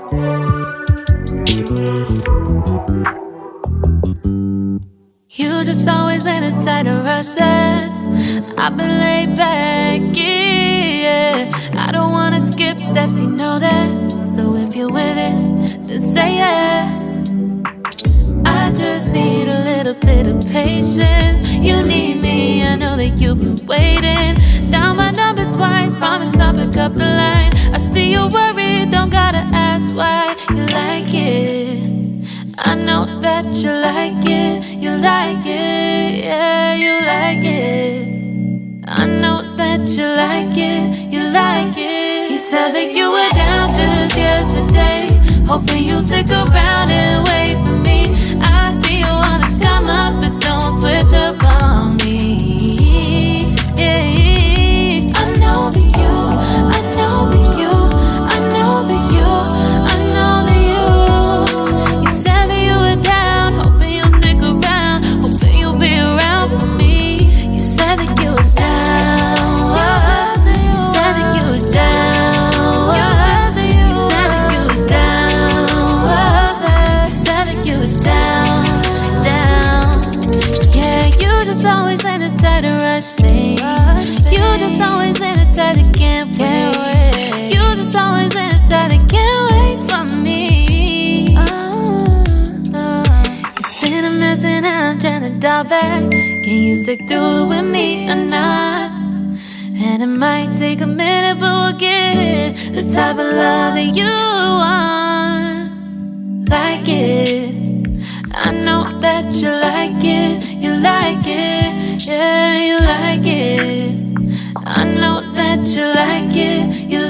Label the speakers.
Speaker 1: You just always been a type to rush that. I've been laid back, yeah. I don't wanna skip steps, you know that. So if you're with it, then say yeah. I just need a little bit of patience. You need me, I know that you've been waiting. Down my number twice, promise I'll pick up the line. I see you worried, don't gotta ask why. You like it, I know that you like it. You like it, yeah, you like it. I know that you like it, you like it. You said that you were down just yesterday, hoping you'll stick around and wait for me. I see you wanna come up, but don't switch up on me. Yeah, I know that you, I know that you, I know that you, I know that you. You said that you were down, hoping you'll stick around, hoping you'll be around for me. You said that you were down, you said that you were down, you said that you were down, you said that you were down, down. Yeah, you just always been the type to rush things. You just always been the type that can't wait. You just always been the type that can't wait for me. It's been a mess and I'm trying to dial back. Can you stick through it with me or not? And it might take a minute, but we'll get it. The type of love that you want, like it. I know that you like it, you like it, yeah, you like it. I know that you like it, you